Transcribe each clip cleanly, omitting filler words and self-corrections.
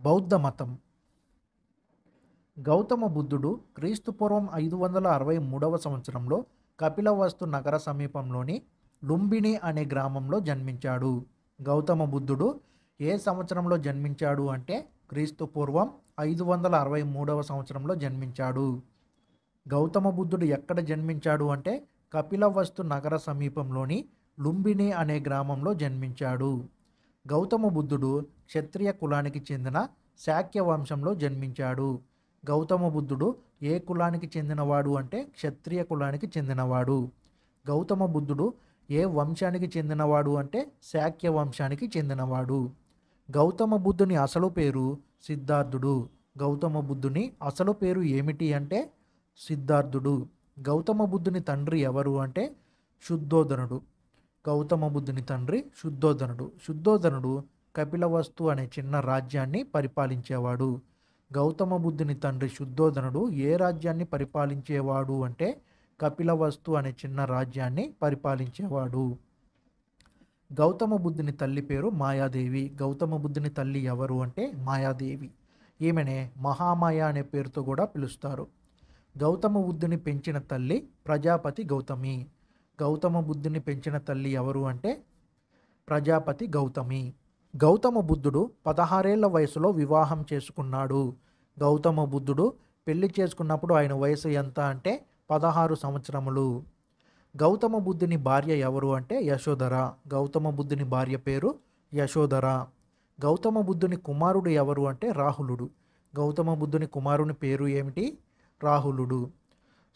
బౌద్ధ మతం. గౌతమ బుద్ధుడు క్రీస్తుపూర్వం 563 సంవత్సరంలో కపిలవస్తు నగర సమీపంలోని లుంబిని అనే గ్రామంలో జన్మించాడు. గౌతమ బుద్ధుడు ఏ సంవత్సరంలో జన్మించాడు అంటే క్రీస్తుపూర్వం 563 సంవత్సరంలో జన్మించాడు. గౌతమ బుద్ధుడు ఎక్కడ జన్మించాడు అంటే కపిలవస్తు నగర సమీపంలోని లుంబిని అనే గ్రామంలో జన్మించాడు. గౌతమ బుద్ధుడు క్షత్రియ కులానికి చెందిన శాక్య వంశంలో జన్మించాడు. గౌతమ బుద్ధుడు ఏ కులానికి చెందినవాడు అంటే క్షత్రియ కులానికి చెందినవాడు. గౌతమ బుద్ధుడు ఏ వంశానికి చెందినవాడు అంటే శాక్య వంశానికి చెందినవాడు. గౌతమ బుద్ధుని అసలు పేరు సిద్ధార్థుడు. గౌతమ బుద్ధుని అసలు పేరు ఏమిటి అంటే సిద్ధార్థుడు. గౌతమ బుద్ధుని తండ్రి ఎవరు అంటే శుద్ధోదనుడు. గౌతమ బుద్ధుని తండ్రి శుద్ధోదనుడు. శుద్ధోదనుడు కపిలవస్తు అనే చిన్న రాజ్యాన్ని పరిపాలించేవాడు. గౌతమ బుద్ధుని తండ్రి శుద్ధోదనుడు ఏ రాజ్యాన్ని పరిపాలించేవాడు అంటే కపిలవస్తు అనే చిన్న రాజ్యాన్ని పరిపాలించేవాడు. గౌతమ బుద్ధుని తల్లి పేరు మాయాదేవి. గౌతమ బుద్ధుని తల్లి ఎవరు అంటే మాయాదేవి. ఈమెనే మహామాయ అనే పేరుతో కూడా పిలుస్తారు. గౌతమ బుద్ధుని పెంచిన తల్లి ప్రజాపతి గౌతమి. గౌతమ బుద్ధుని పెంచిన తల్లి ఎవరు అంటే ప్రజాపతి గౌతమి. గౌతమ బుద్ధుడు 16 ఏళ్ల వయసులో వివాహం చేసుకున్నాడు. గౌతమ బుద్ధుడు పెళ్లి చేసుకున్నప్పుడు ఆయన వయసు ఎంత అంటే 16 సంవత్సరములు. గౌతమ బుద్ధుని భార్య ఎవరు అంటే యశోధర. గౌతమ బుద్ధుని భార్య పేరు యశోధర. గౌతమ బుద్ధుని కుమారుడు ఎవరు అంటే రాహులుడు. గౌతమ బుద్ధుని కుమారుని పేరు ఏమిటి? రాహులుడు.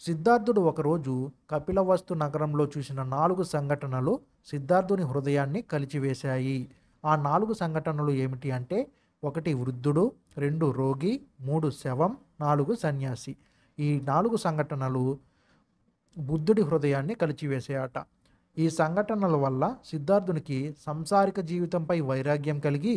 సిద్ధార్థుడు ఒకరోజు కపిలవస్తు నగరంలో చూసిన 4 సంఘటనలు సిద్ధార్థుని హృదయాన్ని కలిచివేశాయి. ఆ 4 సంఘటనలు ఏమిటి అంటే 1 వృద్ధుడు, 2 రోగి, 3 శవం, 4 సన్యాసి. ఈ 4 సంఘటనలు బుద్ధుడి హృదయాన్ని కలిచివేసాయట. ఈ సంఘటనల వల్ల సిద్ధార్థునికి సంసారిక జీవితంపై వైరాగ్యం కలిగి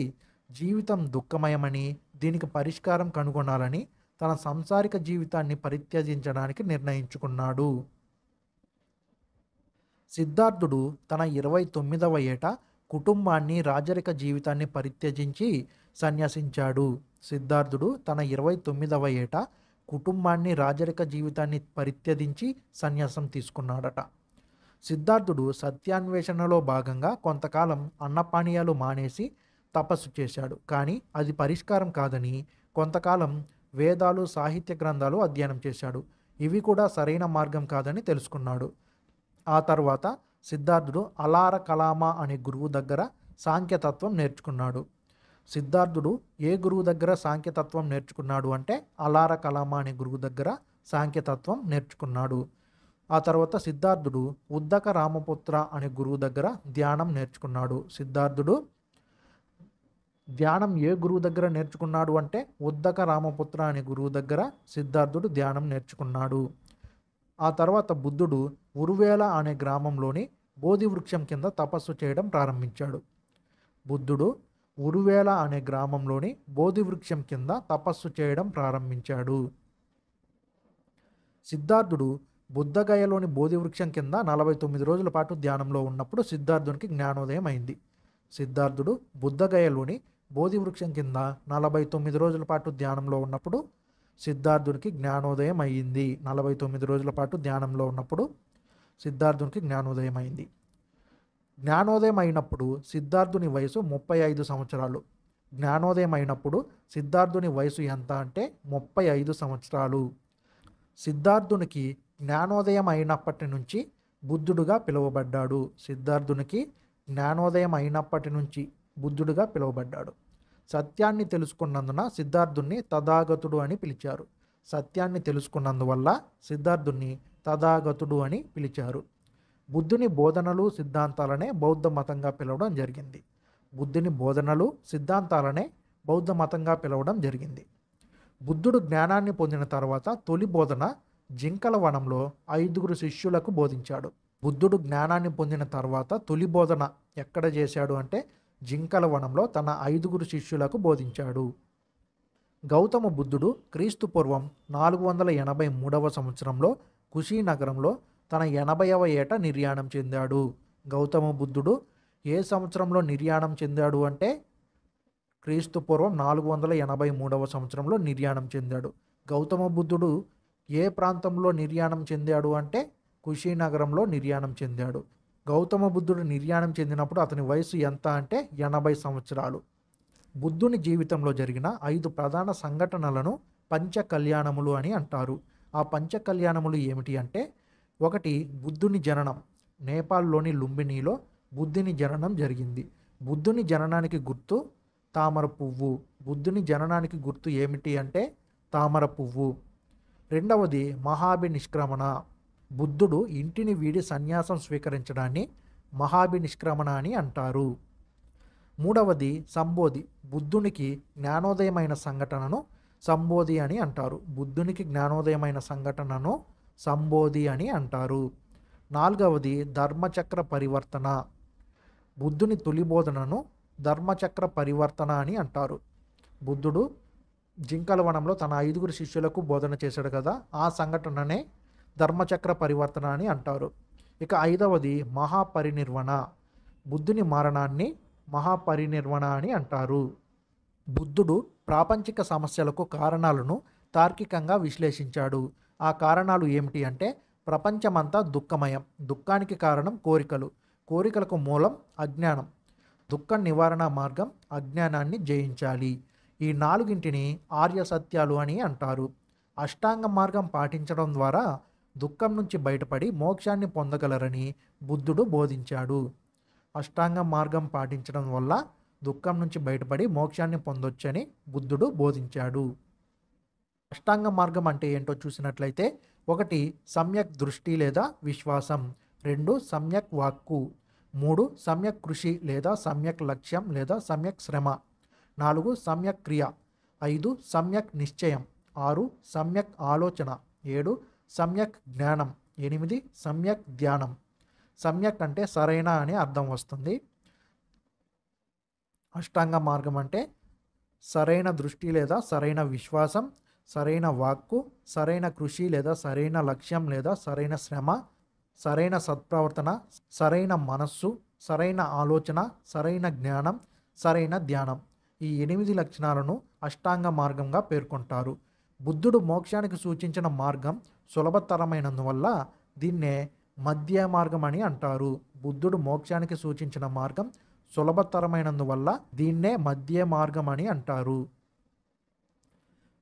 జీవితం దుఃఖమయమని, దీనికి పరిష్కారం కనుగొనాలని తన సంసారిక జీవితాన్ని పరిత్యజించడానికి నిర్ణయించుకున్నాడు. సిద్ధార్థుడు తన 29వ ఏట కుటుంబాన్ని, రాజరిక జీవితాన్ని పరిత్యజించి సన్యాసించాడు. సిద్ధార్థుడు తన 29వ ఏట కుటుంబాన్ని, రాజరిక జీవితాన్ని పరిత్యజించి సన్యాసం తీసుకున్నాడట. సిద్ధార్థుడు సత్యాన్వేషణలో భాగంగా కొంతకాలం అన్నపానీయాలు మానేసి తపస్సు చేశాడు. కానీ అది పరిష్కారం కాదని కొంతకాలం వేదాలు, సాహిత్య గ్రంథాలు అధ్యయనం చేశాడు. ఇవి కూడా సరైన మార్గం కాదని తెలుసుకున్నాడు. ఆ తర్వాత సిద్ధార్థుడు అలార కలామా అనే గురువు దగ్గర సాంఖ్యతత్వం నేర్చుకున్నాడు. సిద్ధార్థుడు ఏ గురువు దగ్గర సాంఖ్యతత్వం నేర్చుకున్నాడు అంటే అలార కలామా అనే గురువు దగ్గర సాంఖ్యతత్వం నేర్చుకున్నాడు. ఆ తర్వాత సిద్ధార్థుడు ఉద్దక రామపుత్ర అనే గురువు దగ్గర ధ్యానం నేర్చుకున్నాడు. సిద్ధార్థుడు ధ్యానం ఏ గురువు దగ్గర నేర్చుకున్నాడు అంటే ఉద్దక రామపుత్ర అనే గురువు దగ్గర సిద్ధార్థుడు ధ్యానం నేర్చుకున్నాడు. ఆ తర్వాత బుద్ధుడు ఉరువేల అనే గ్రామంలోని బోధి వృక్షం కింద తపస్సు చేయడం ప్రారంభించాడు. బుద్ధుడు ఉరువేల అనే గ్రామంలోని బోధి వృక్షం కింద తపస్సు చేయడం ప్రారంభించాడు. సిద్ధార్థుడు బుద్ధగయలోని బోధి వృక్షం కింద 49 రోజుల పాటు ధ్యానంలో ఉన్నప్పుడు సిద్ధార్థునికి జ్ఞానోదయం అయింది. సిద్ధార్థుడు బుద్ధగయలోని బోధి వృక్షం కింద 49 రోజుల పాటు ధ్యానంలో ఉన్నప్పుడు సిద్ధార్థునికి జ్ఞానోదయం అయ్యింది. 49 రోజుల పాటు ధ్యానంలో ఉన్నప్పుడు సిద్ధార్థునికి జ్ఞానోదయం అయింది. జ్ఞానోదయం అయినప్పుడు సిద్ధార్థుని వయసు 35 సంవత్సరాలు. జ్ఞానోదయం అయినప్పుడు సిద్ధార్థుని వయసు ఎంత అంటే 35 సంవత్సరాలు. సిద్ధార్థునికి జ్ఞానోదయం అయినప్పటి నుంచి బుద్ధుడుగా పిలువబడ్డాడు. సిద్ధార్థునికి జ్ఞానోదయం అయినప్పటి నుంచి బుద్ధుడుగా పిలువబడ్డాడు. సత్యాన్ని తెలుసుకున్నందున సిద్ధార్థుని తథాగతుడు అని పిలిచారు. సత్యాన్ని తెలుసుకున్నందువల్ల సిద్ధార్థుని తథాగతుడు అని పిలిచారు. బుద్ధుని బోధనలు, సిద్ధాంతాలనే బౌద్ధ మతంగా పిలవడం జరిగింది. బుద్ధుని బోధనలు, సిద్ధాంతాలనే బౌద్ధ మతంగా పిలవడం జరిగింది. బుద్ధుడు జ్ఞానాన్ని పొందిన తర్వాత తొలి బోధన జింకల వనంలో 5 శిష్యులకు బోధించాడు. బుద్ధుడు జ్ఞానాన్ని పొందిన తర్వాత తొలి బోధన ఎక్కడ చేశాడు అంటే జింకల వనంలో తన 5 శిష్యులకు బోధించాడు. గౌతమ బుద్ధుడు క్రీస్తుపూర్వం 483 సంవత్సరంలో కుషీనగరంలో తన 80వ ఏట నిర్యాణం చెందాడు. గౌతమ బుద్ధుడు ఏ సంవత్సరంలో నిర్యాణం చెందాడు అంటే క్రీస్తు పూర్వం 483 సంవత్సరంలో నిర్యాణం చెందాడు. గౌతమ బుద్ధుడు ఏ ప్రాంతంలో నిర్యాణం చెందాడు అంటే కుషినగరంలో నిర్యాణం చెందాడు. గౌతమ బుద్ధుడు నిర్యాణం చెందినప్పుడు అతని వయసు ఎంత అంటే 80 సంవత్సరాలు. బుద్ధుని జీవితంలో జరిగిన 5 ప్రధాన సంఘటనలను పంచ కళ్యాణములు అని అంటారు. ఆ పంచ కళ్యాణములు ఏమిటి అంటే, 1 బుద్ధుని జననం. నేపాల్లోని లుంబినిలో బుద్ధుని జననం జరిగింది. బుద్ధుని జననానికి గుర్తు తామర పువ్వు. బుద్ధుని జననానికి గుర్తు ఏమిటి అంటే తామర పువ్వు. 2వది మహాభినిష్క్రమణ. బుద్ధుడు ఇంటిని వీడి సన్యాసం స్వీకరించడాన్ని మహాభినిష్క్రమణ అని అంటారు. 3వది సంబోధి. బుద్ధునికి జ్ఞానోదయమైన సంఘటనను సంబోధి అని అంటారు. బుద్ధునికి జ్ఞానోదయమైన సంఘటనను సంబోధి అని అంటారు. 4వది ధర్మచక్ర పరివర్తన. బుద్ధుని తొలి బోధనను ధర్మచక్ర పరివర్తన అని అంటారు. బుద్ధుడు జింకల వనంలో తన 5 శిష్యులకు బోధన చేశాడు కదా, ఆ సంఘటననే ధర్మచక్ర పరివర్తన అని అంటారు. ఇక 5వది మహాపరినిర్వణ. బుద్ధుని మరణాన్ని మహాపరినిర్వణ అని అంటారు. బుద్ధుడు ప్రాపంచిక సమస్యలకు కారణాలను తార్కికంగా విశ్లేషించాడు. ఆ కారణాలు ఏమిటి అంటే, ప్రపంచమంతా దుఃఖమయం. దుఃఖానికి కారణం కోరికలు. కోరికలకు మూలం అజ్ఞానం. దుఃఖ నివారణ మార్గం అజ్ఞానాన్ని జయించాలి. ఈ 4ంటిని ఆర్య సత్యాలు అని అంటారు. అష్టాంగ మార్గం పాటించడం ద్వారా దుఃఖం నుంచి బయటపడి మోక్షాన్ని పొందగలరని బుద్ధుడు బోధించాడు. అష్టాంగ మార్గం పాటించడం వల్ల దుఃఖం నుంచి బయటపడి మోక్షాన్ని పొందొచ్చని బుద్ధుడు బోధించాడు. అష్టాంగ మార్గం అంటే ఏంటో చూసినట్లయితే, 1 సమ్యక్ దృష్టి లేదా విశ్వాసం. 2 సమ్యక్ వాక్కు. 3 సమ్యక్ కృషి లేదా సమ్యక్ లక్ష్యం లేదా సమ్యక్ శ్రమ. 4 సమ్యక్ క్రియ. 5 సమ్యక్ నిశ్చయం. 6 సమ్యక్ ఆలోచన. 7 సమ్యక్ జ్ఞానం. 8 సమ్యక్ ధ్యానం. సమ్యక్ అంటే సరైన అని అర్థం వస్తుంది. అష్టాంగ మార్గం అంటే సరైన దృష్టి లేదా సరైన విశ్వాసం, సరైన వాక్కు, సరైన కృషి లేదా సరైన లక్ష్యం లేదా సరైన శ్రమ, సరైన సత్ప్రవర్తన, సరైన మనస్సు, సరైన ఆలోచన, సరైన జ్ఞానం, సరైన ధ్యానం. ఈ 8 లక్షణాలను అష్టాంగ మార్గంగా పేర్కొంటారు. బుద్ధుడు మోక్షానికి సూచించిన మార్గం సులభతరమైనందువల్ల దీన్నే మధ్య మార్గం అని అంటారు. బుద్ధుడు మోక్షానికి సూచించిన మార్గం సులభతరమైనందువల్ల దీన్నే మధ్య మార్గం అని అంటారు.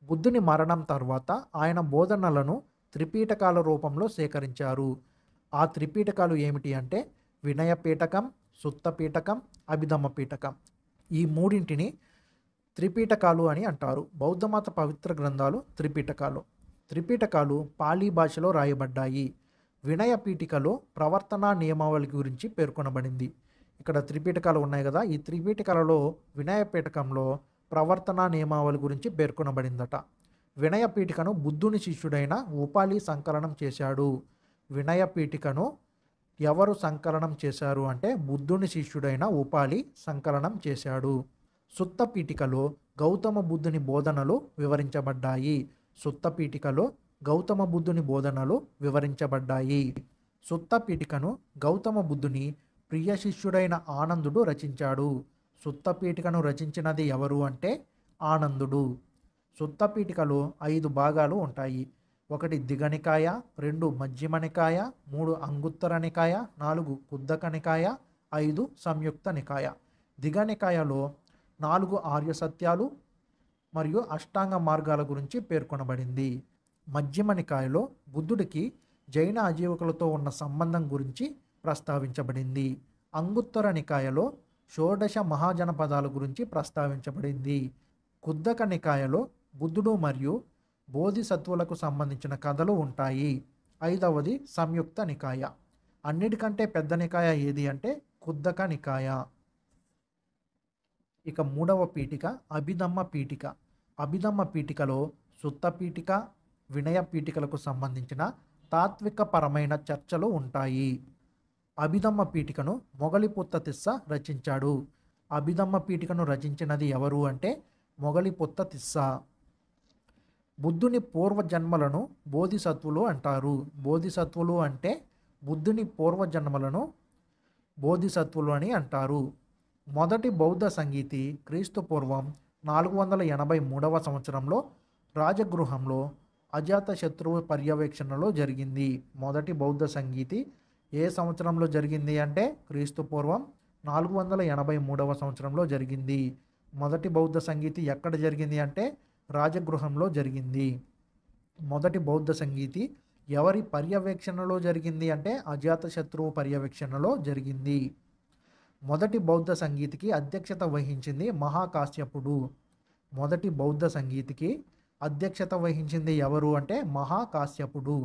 బుద్ధుని మరణం తర్వాత ఆయన బోధనలను త్రిపీటకాల రూపంలో సేకరించారు. ఆ త్రిపీటకాలు ఏమిటి అంటే వినయ పీఠకం, సుత్త పీఠకం, అభిధమ్మ పీఠకం. ఈ 3ంటిని త్రిపీటకాలు అని అంటారు. బౌద్ధమత పవిత్ర గ్రంథాలు త్రిపీటకాలు. త్రిపీటకాలు పాలీ భాషలో రాయబడ్డాయి. వినయ పీఠికలో ప్రవర్తనా నియమావళి గురించి పేర్కొనబడింది. ఇక్కడ త్రిపీటకాలు ఉన్నాయి కదా, ఈ త్రిపీటకాలలో వినయ పీఠకంలో ప్రవర్తనా నియమావళి గురించి పేర్కొనబడిందట. వినయ పీఠికను బుద్ధుని శిష్యుడైన ఉపాలి సంకలనం చేశాడు. వినయ పీఠికను ఎవరు సంకలనం చేశారు అంటే బుద్ధుని శిష్యుడైన ఉపాలి సంకలనం చేశాడు. సుత్త పీఠికలో గౌతమ బుద్ధుని బోధనలు వివరించబడ్డాయి. సుత్త పీఠికలో గౌతమ బుద్ధుని బోధనలు వివరించబడ్డాయి. సుత్త పీఠికను గౌతమ బుద్ధుని ప్రియ శిష్యుడైన ఆనందుడు రచించాడు. సుత్త పీఠికను రచించినది ఎవరు అంటే ఆనందుడు. సుత్త పీఠికలో 5 భాగాలు ఉంటాయి. 1 దిగనికాయ, 2 మధ్యమ నికాయ, 3 అంగుత్తర నికాయ, 4 కుద్దక నికాయ, 5 సంయుక్త నికాయ. దిగనికాయలో 4 ఆర్య సత్యాలు మరియు అష్టాంగ మార్గాల గురించి పేర్కొనబడింది. మధ్యమ నికాయలో బుద్ధుడికి జైన అజీవకులతో ఉన్న సంబంధం గురించి ప్రస్తావించబడింది. అంగుత్తర నికాయలో షోడశ మహాజనపదాల గురించి ప్రస్తావించబడింది. కుద్దక నికాయలో బుద్ధుడు మరియు బోధిసత్వులకు సంబంధించిన కథలు ఉంటాయి. 5వది సంయుక్త నికాయ. అన్నిటికంటే పెద్ద నికాయ ఏది అంటే కుద్దక నికాయ. ఇక 3వ పీఠిక అభిధమ్మ పీఠిక. అభిధమ్మ పీఠికలో సుత్త పీఠిక, వినయ పీఠికలకు సంబంధించిన తాత్విక పరమైన చర్చలు ఉంటాయి. అభిధమ్మ పీఠికను మొగలిపుత్త తిస్స రచించాడు. అభిధమ్మ పీఠికను రచించినది ఎవరు అంటే మొగలిపుత్త తిస్స. బుద్ధుని పూర్వజన్మలను బోధిసత్వులు అంటారు. బోధిసత్వులు అంటే బుద్ధుని పూర్వజన్మలను బోధిసత్వులు అని అంటారు. మొదటి బౌద్ధ సంగీతి క్రీస్తు పూర్వం 483 సంవత్సరంలో రాజగృహంలో అజాతశత్రువు పర్యవేక్షణలో జరిగింది. మొదటి బౌద్ధ సంగీతి ఏ సంవత్సరంలో జరిగింది అంటే క్రీస్తు పూర్వం 483 సంవత్సరంలో జరిగింది. మొదటి బౌద్ధ సంగీతి ఎక్కడ జరిగింది అంటే రాజగృహంలో జరిగింది. మొదటి బౌద్ధ సంగీతి ఎవరి పర్యవేక్షణలో జరిగింది అంటే అజాతశత్రువు పర్యవేక్షణలో జరిగింది. మొదటి బౌద్ధ సంగీతికి అధ్యక్షత వహించింది మహాకాశ్యపుడు. మొదటి బౌద్ధ సంగీతికి అధ్యక్షత వహించింది ఎవరు అంటే మహాకాశ్యపుడు.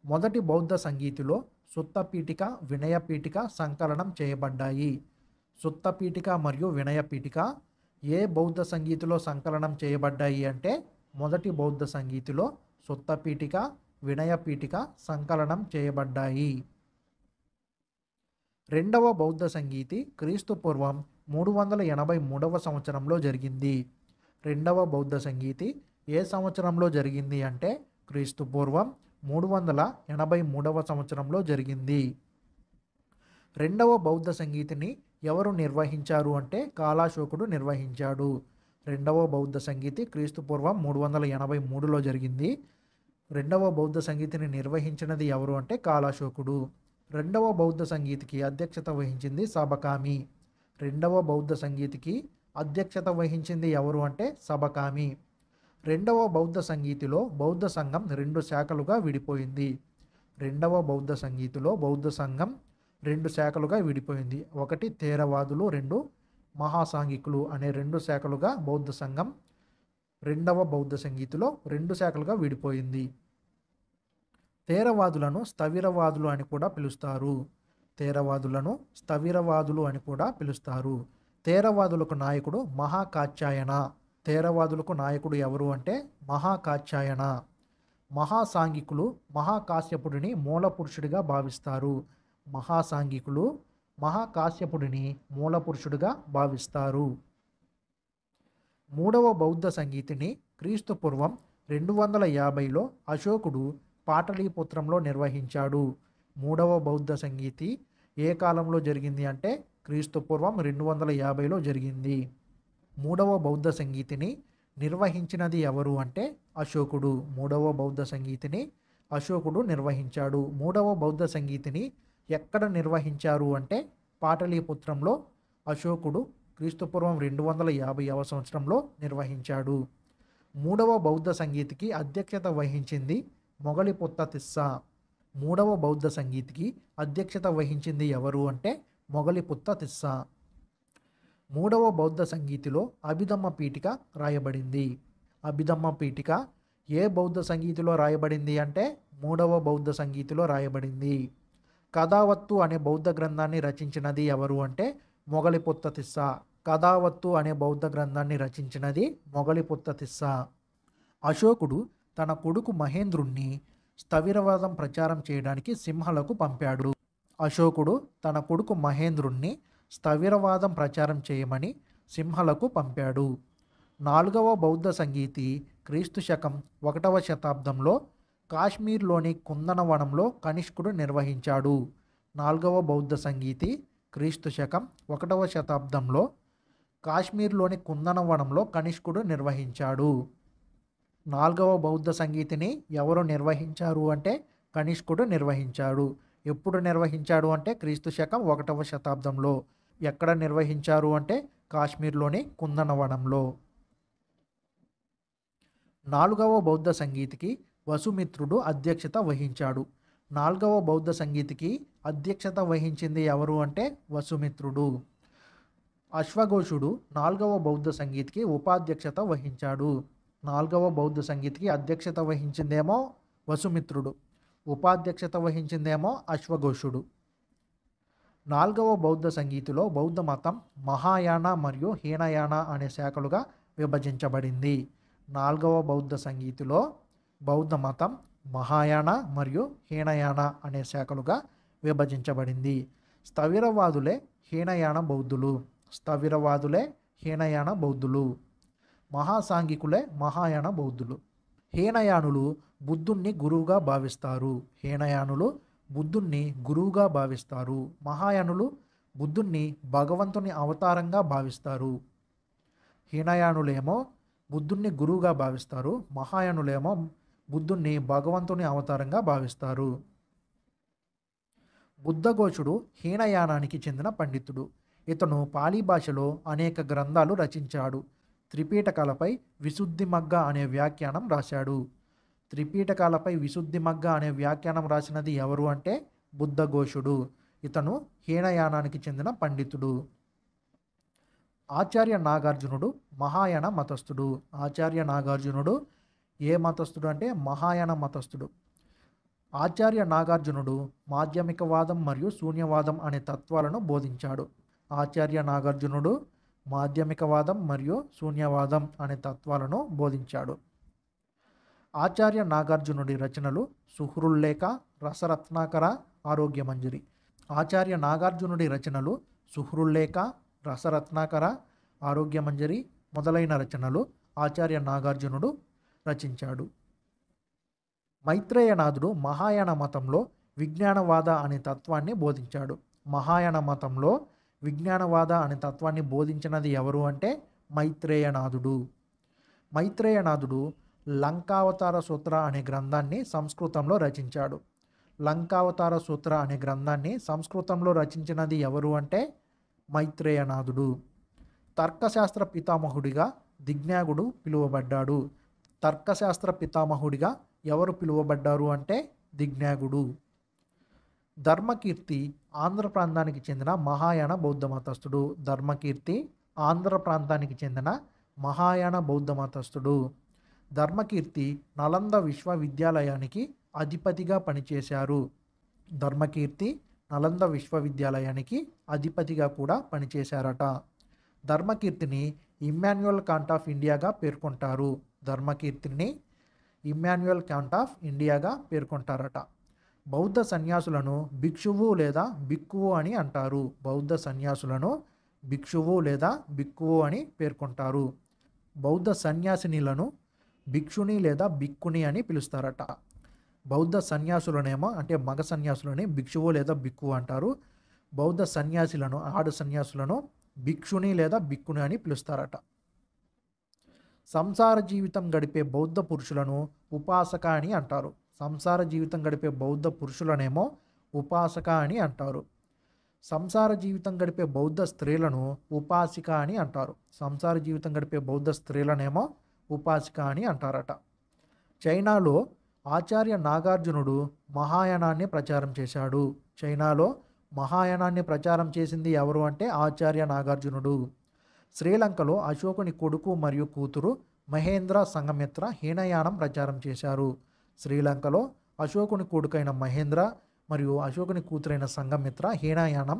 మొదటి బౌద్ధ సంగీతిలో సుత్తపీఠిక, వినయపీఠిక సంకలనం చేయబడ్డాయి. సుత్తపీఠిక మరియు వినయపీఠిక ఏ బౌద్ధ సంగీతిలో సంకలనం చేయబడ్డాయి అంటే మొదటి బౌద్ధ సంగీతిలో సుత్తపీఠిక, వినయపీఠిక సంకలనం చేయబడ్డాయి. రెండవ బౌద్ధ సంగీతి క్రీస్తు పూర్వం 383 సంవత్సరంలో జరిగింది. రెండవ బౌద్ధ సంగీతి ఏ సంవత్సరంలో జరిగింది అంటే క్రీస్తు పూర్వం 383 సంవత్సరంలో జరిగింది. రెండవ బౌద్ధ సంగీతిని ఎవరు నిర్వహించారు అంటే కాలాశోకుడు నిర్వహించాడు. రెండవ బౌద్ధ సంగీతి క్రీస్తు పూర్వం 383లో జరిగింది. రెండవ బౌద్ధ సంగీతిని నిర్వహించినది ఎవరు అంటే కాలాశోకుడు. రెండవ బౌద్ధ సంగీతికి అధ్యక్షత వహించింది సబకామి. రెండవ బౌద్ధ సంగీతికి అధ్యక్షత వహించింది ఎవరు అంటే సబకామి. రెండవ బౌద్ధ సంగీతిలో బౌద్ధ సంఘం 2 శాఖలుగా విడిపోయింది. రెండవ బౌద్ధ సంగీతిలో బౌద్ధ సంఘం 2 శాఖలుగా విడిపోయింది. ఒకటి థేరవాదులు, 2 మహాసాంఘికులు అనే 2 శాఖలుగా బౌద్ధ సంఘం రెండవ బౌద్ధ సంగీతిలో 2 శాఖలుగా విడిపోయింది. థేరవాదులను స్థవిరవాదులు అని కూడా పిలుస్తారు. థేరవాదులను స్థవిరవాదులు అని కూడా పిలుస్తారు. థేరవాదులకు నాయకుడు మహాకాత్యాయన. థేరవాదులకు నాయకుడు ఎవరు అంటే మహాకాత్యాయన. మహాసాంఘికులు మహాకాశ్యపుడిని మూల పురుషుడిగా భావిస్తారు. మహాసాంఘికులు మహాకాశ్యపుడిని మూల పురుషుడిగా భావిస్తారు. మూడవ బౌద్ధ సంగీతిని క్రీస్తు పూర్వం 250లో అశోకుడు పాటలీపుత్రంలో నిర్వహించాడు. మూడవ బౌద్ధ సంగీతి ఏ కాలంలో జరిగింది అంటే క్రీస్తు పూర్వం 250లో జరిగింది. మూడవ బౌద్ధ సంగీతిని నిర్వహించినది ఎవరు అంటే అశోకుడు. మూడవ బౌద్ధ సంగీతిని అశోకుడు నిర్వహించాడు. మూడవ బౌద్ధ సంగీతిని ఎక్కడ నిర్వహించారు అంటే పాటలీపుత్రంలో అశోకుడు క్రీస్తుపూర్వం 250వ సంవత్సరంలో నిర్వహించాడు. మూడవ బౌద్ధ సంగీతికి అధ్యక్షత వహించింది మొగలిపుత్త తిస్స. మూడవ బౌద్ధ సంగీతికి అధ్యక్షత వహించింది ఎవరు అంటే మొగలిపుత్త తిస్స. మూడవ బౌద్ధ సంగీతిలో అభిధమ్మ పీఠిక రాయబడింది. అభిధమ్మ పీఠిక ఏ బౌద్ధ సంగీతిలో రాయబడింది అంటే మూడవ బౌద్ధ సంగీతిలో రాయబడింది. కథావత్తు అనే బౌద్ధ గ్రంథాన్ని రచించినది ఎవరు అంటే మొగలిపుత్త తిస్స. కథావత్తు అనే బౌద్ధ గ్రంథాన్ని రచించినది మొగలిపుత్త తిస్స. అశోకుడు తన కొడుకు మహేంద్రుణ్ణి స్థవిరవాదం ప్రచారం చేయడానికి సింహలకు పంపాడు. అశోకుడు తన కొడుకు మహేంద్రుణ్ణి స్థవిరవాదం ప్రచారం చేయమని సింహలకు పంపాడు. నాలుగవ బౌద్ధ సంగీతి క్రీస్తు శకం 1వ శతాబ్దంలో కాశ్మీర్లోని కుందనవనంలో కనిష్కుడు నిర్వహించాడు. నాలుగవ బౌద్ధ సంగీతి క్రీస్తు శకం 1వ శతాబ్దంలో కాశ్మీర్లోని కుందనవనంలో కనిష్కుడు నిర్వహించాడు. నాలుగవ బౌద్ధ సంగీతిని ఎవరు నిర్వహించారు అంటే కనిష్కుడు నిర్వహించాడు. ఎప్పుడు నిర్వహించాడు అంటే క్రీస్తు శకం 1వ శతాబ్దంలో. ఎక్కడ నిర్వహించారు అంటే కాశ్మీర్లోని కుందనవనంలో. నాలుగవ బౌద్ధ సంగీతికి వసుమిత్రుడు అధ్యక్షత వహించాడు. నాలుగవ బౌద్ధ సంగీతికి అధ్యక్షత వహించింది ఎవరు అంటే వసుమిత్రుడు. అశ్వఘోషుడు నాలుగవ బౌద్ధ సంగీతికి ఉపాధ్యక్షత వహించాడు. నాలుగవ బౌద్ధ సంగీతికి అధ్యక్షత వహించిందేమో వసుమిత్రుడు, ఉపాధ్యక్షత వహించిందేమో అశ్వఘోషుడు. నాలుగవ బౌద్ధ సంగీతిలో బౌద్ధ మతం మహాయాన మరియు హీనయాన అనే శాఖలుగా విభజించబడింది. నాలుగవ బౌద్ధ సంగీతిలో బౌద్ధ మతం మహాయాన మరియు హీనయాన అనే శాఖలుగా విభజించబడింది. స్థవిరవాదులే హీనయాన బౌద్ధులు. స్థవిరవాదులే హీనయాన బౌద్ధులు. మహాసాంఘికులే మహాయాన బౌద్ధులు. హీనయానులు బుద్ధుణ్ణి గురువుగా భావిస్తారు. హీనయానులు బుద్ధుణ్ణి గురువుగా భావిస్తారు. మహాయానులు బుద్ధుణ్ణి భగవంతుని అవతారంగా భావిస్తారు. హీనయానులేమో బుద్ధుణ్ణి గురువుగా భావిస్తారు. మహాయానులేమో బుద్ధుణ్ణి భగవంతుని అవతారంగా భావిస్తారు. బుద్ధఘోషుడు హీనయానానికి చెందిన పండితుడు. ఇతను పాలీ భాషలో అనేక గ్రంథాలు రచించాడు. త్రిపీటకాలపై విశుద్ధిమగ్గ అనే వ్యాఖ్యానం రాశాడు. త్రిపీటకాలపై విశుద్ధిమగ్గ అనే వ్యాఖ్యానం రాసినది ఎవరు అంటే బుద్ధఘోషుడు. ఇతను హీనయానానికి చెందిన పండితుడు. ఆచార్య నాగార్జునుడు మహాయాన మతస్థుడు. ఆచార్య నాగార్జునుడు ఏ మతస్థుడు అంటే మహాయాన మతస్థుడు. ఆచార్య నాగార్జునుడు మాధ్యమికవాదం మరియు శూన్యవాదం అనే తత్వాలను బోధించాడు. ఆచార్య నాగార్జునుడు మాధ్యమికవాదం మరియు శూన్యవాదం అనే తత్వాలను బోధించాడు. ఆచార్య నాగార్జునుడి రచనలు సుహృల్లేఖ, రసరత్నాకర, ఆరోగ్యమంజరి. ఆచార్య నాగార్జునుడి రచనలు సుహృల్లేఖ, రసరత్నాకర, ఆరోగ్యమంజరి మొదలైన రచనలు ఆచార్య నాగార్జునుడు రచించాడు. మైత్రేయనాథుడు మహాయాన మతంలో విజ్ఞానవాద అనే తత్వాన్ని బోధించాడు. మహాయాన మతంలో విజ్ఞానవాద అనే తత్వాన్ని బోధించినది ఎవరు అంటే మైత్రేయనాథుడు. మైత్రేయనాథుడు లంకావతార సూత్ర అనే గ్రంథాన్ని సంస్కృతంలో రచించాడు. లంకావతార సూత్ర అనే గ్రంథాన్ని సంస్కృతంలో రచించినది ఎవరు అంటే మైత్రేయనాథుడు. తర్కశాస్త్ర పితామహుడిగా దిజ్ఞాగుడు పిలువబడ్డాడు. తర్కశాస్త్ర పితామహుడిగా ఎవరు పిలువబడ్డారు అంటే దిజ్ఞాగుడు. ధర్మకీర్తి ఆంధ్ర ప్రాంతానికి చెందిన మహాయాన బౌద్ధ మతస్థుడు. ధర్మకీర్తి ఆంధ్ర ప్రాంతానికి చెందిన మహాయాన బౌద్ధ మతస్థుడు. ధర్మకీర్తి నలంద విశ్వవిద్యాలయానికి అధిపతిగా పనిచేశారు. ధర్మకీర్తి నలంద విశ్వవిద్యాలయానికి అధిపతిగా కూడా పనిచేశారట. ధర్మకీర్తిని ఇమ్మాన్యుయల్ కాంట్ ఆఫ్ ఇండియాగా పేర్కొంటారు. ధర్మకీర్తిని ఇమ్మాన్యుయల్ కాంట్ ఆఫ్ ఇండియాగా పేర్కొంటారట. బౌద్ధ సన్యాసులను భిక్షువు లేదా బిక్కువు అని అంటారు. బౌద్ధ సన్యాసులను భిక్షువు లేదా బిక్కువు అని పేర్కొంటారు. బౌద్ధ సన్యాసినిలను భిక్షుని లేదా బిక్కుని అని పిలుస్తారట. బౌద్ధ సన్యాసులనేమో అంటే మగ సన్యాసులని భిక్షువు లేదా బిక్కువు అంటారు. బౌద్ధ సన్యాసులను ఆడ సన్యాసులను భిక్షుని లేదా బిక్కుని అని పిలుస్తారట. సంసార జీవితం గడిపే బౌద్ధ పురుషులను ఉపాసక అని అంటారు. సంసార జీవితం గడిపే బౌద్ధ పురుషులనేమో ఉపాసక అని అంటారు. సంసార జీవితం గడిపే బౌద్ధ స్త్రీలను ఉపాసిక అని అంటారు. సంసార జీవితం గడిపే బౌద్ధ స్త్రీలనేమో ఉపాసిక అని అంటారట. చైనాలో ఆచార్య నాగార్జునుడు మహాయానాన్ని ప్రచారం చేశాడు. చైనాలో మహాయానాన్ని ప్రచారం చేసింది ఎవరు అంటే ఆచార్య నాగార్జునుడు. శ్రీలంకలో అశోకుని కొడుకు మరియు కూతురు మహేంద్ర సంఘమిత్ర హీనయానం ప్రచారం చేశారు. శ్రీలంకలో అశోకుని కొడుకైన మహేంద్ర మరియు అశోకుని కూతురైన సంఘమిత్ర హీనయానం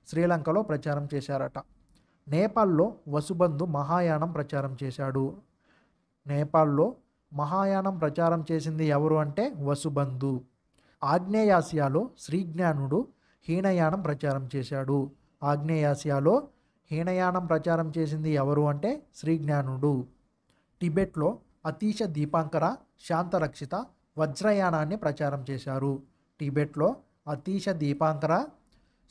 శ్రీలంకలో ప్రచారం చేశారట. నేపాల్లో వసుబంధు మహాయానం ప్రచారం చేశాడు. నేపాల్లో మహాయానం ప్రచారం చేసింది ఎవరు అంటే వసుబంధు. ఆగ్నేయాసియాలో శ్రీజ్ఞానుడు హీనయానం ప్రచారం చేశాడు. ఆగ్నేయాసియాలో హీనయానం ప్రచారం చేసింది ఎవరు అంటే శ్రీజ్ఞానుడు. టిబెట్లో అతీశ దీపాంకర శాంతరక్షిత వజ్రయానాన్ని ప్రచారం చేశారు. టిబెట్లో అతీశ దీపాంకర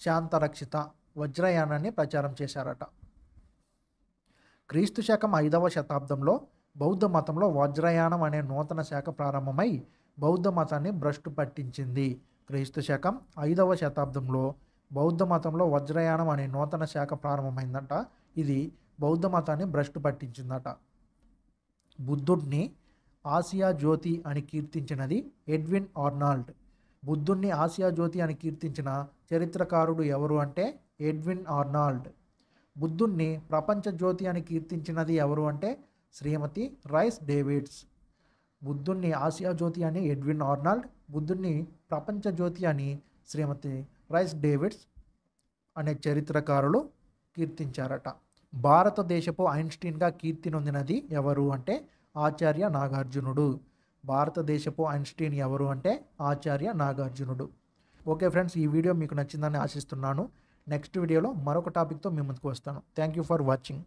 శాంతరక్షిత వజ్రయానాన్ని ప్రచారం చేశారట. క్రీస్తు శకం 5వ శతాబ్దంలో బౌద్ధ మతంలో వజ్రయానం అనే నూతన శాఖ ప్రారంభమై బౌద్ధ మతాన్ని భ్రష్టు పట్టించింది. క్రీస్తు శకం 5వ శతాబ్దంలో బౌద్ధ మతంలో వజ్రయానం అనే నూతన శాఖ ప్రారంభమైందట. ఇది బౌద్ధ మతాన్ని భ్రష్టు పట్టించిందట. బుద్ధుడిని ఆసియా జ్యోతి అని కీర్తించినది ఎడ్విన్ ఆర్నాల్డ్. బుద్ధుడిని ఆసియా జ్యోతి అని కీర్తించిన చరిత్రకారుడు ఎవరు అంటే ఎడ్విన్ ఆర్నాల్డ్. బుద్ధుడిని ప్రపంచ జ్యోతి అని కీర్తించినది ఎవరు అంటే శ్రీమతి రైస్ డేవిడ్స్. బుద్ధుడిని ఆసియా జ్యోతి అని ఎడ్విన్ ఆర్నాల్డ్, బుద్ధుడిని ప్రపంచ జ్యోతి అని శ్రీమతి రైస్ డేవిడ్స్ అనే చరిత్రకారులు కీర్తించారట. భారతదేశపు ఐన్స్టీన్గా కీర్తి నొందినది ఎవరు అంటే ఆచార్య నాగార్జునుడు. భారతదేశపు ఐన్స్టీన్ ఎవరు అంటే ఆచార్య నాగార్జునుడు. ఓకే ఫ్రెండ్స్, ఈ వీడియో మీకు నచ్చిందని ఆశిస్తున్నాను. నెక్స్ట్ వీడియోలో మరొక టాపిక్తో మీ ముందుకు వస్తాను. Thank you for watching.